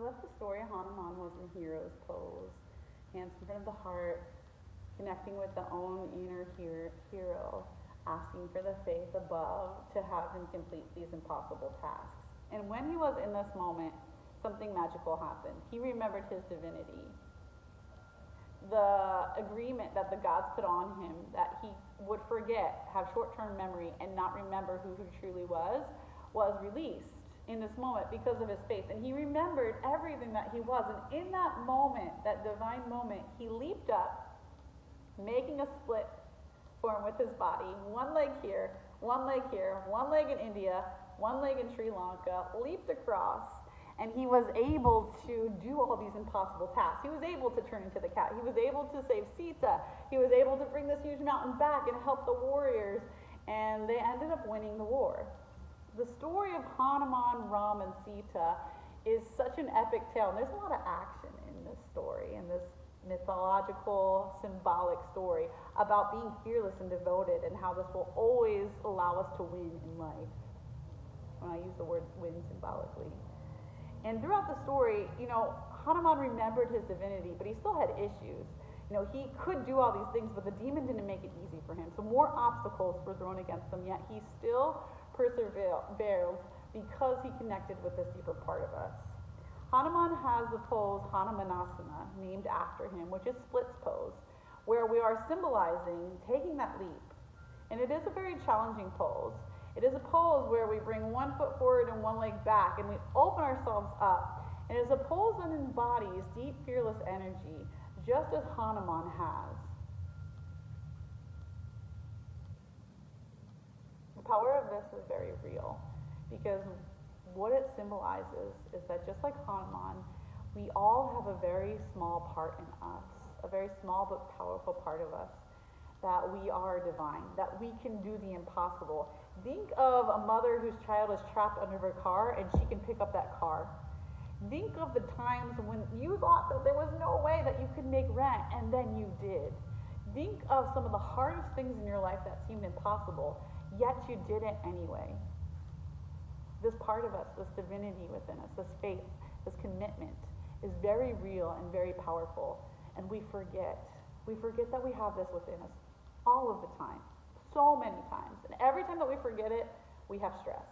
left the story of Hanuman was in hero's pose, hands in front of the heart, connecting with the own inner hero, asking for the faith above to have him complete these impossible tasks. And when he was in this moment, something magical happened. He remembered his divinity. The agreement that the gods put on him that he would forget, have short-term memory, and not remember who he truly was released in this moment because of his faith. And he remembered everything that he was. And in that moment, that divine moment, he leaped up, making a split form with his body, one leg here, one leg here, one leg in India, one leg in Sri Lanka, leaped across, and he was able to do all these impossible tasks. He was able to turn into the cat. He was able to save Sita. He was able to bring this huge mountain back and help the warriors, and they ended up winning the war. The story of Hanuman, Ram, and Sita is such an epic tale, and there's a lot of action in this story, in this mythological, symbolic story about being fearless and devoted, and how this will always allow us to win in life. When I use the word win symbolically. And throughout the story, Hanuman remembered his divinity, but he still had issues. He could do all these things, but the demon didn't make it easy for him. So more obstacles were thrown against him, yet he still persevered because he connected with this deeper part of us. Hanuman has the pose Hanumanasana, named after him, which is splits pose, where we are symbolizing taking that leap. And it is a very challenging pose. It is a pose where we bring one foot forward and one leg back, and we open ourselves up. And it is a pose that embodies deep, fearless energy, just as Hanuman has. The power of this is very real, because what it symbolizes is that just like Hanuman, we all have a very small part in us, a very small but powerful part of us, that we are divine, that we can do the impossible. Think of a mother whose child is trapped under her car and she can pick up that car. Think of the times when you thought that there was no way that you could make rent, and then you did. Think of some of the hardest things in your life that seemed impossible, yet you did it anyway. This part of us, this divinity within us, this faith, this commitment is very real and very powerful. And we forget. We forget that we have this within us all of the time, so many times. And every time that we forget it, we have stress.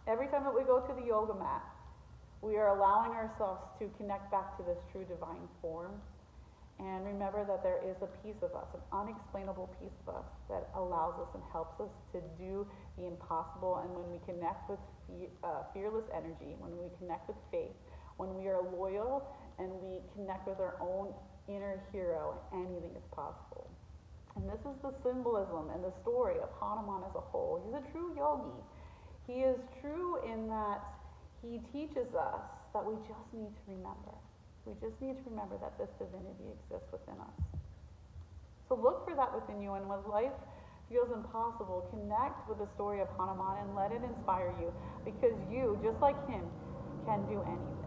Every time that we go to the yoga mat, we are allowing ourselves to connect back to this true divine form. And remember that there is a piece of us, an unexplainable piece of us that allows us and helps us to do the impossible. And when we connect with fearless energy, when we connect with faith, when we are loyal and we connect with our own inner hero, anything is possible. And this is the symbolism and the story of Hanuman as a whole. He's a true yogi. He is true in that he teaches us that we just need to remember. We just need to remember that this divinity exists within us. So look for that within you, and when life feels impossible, connect with the story of Hanuman and let it inspire you, because you, just like him, can do anything.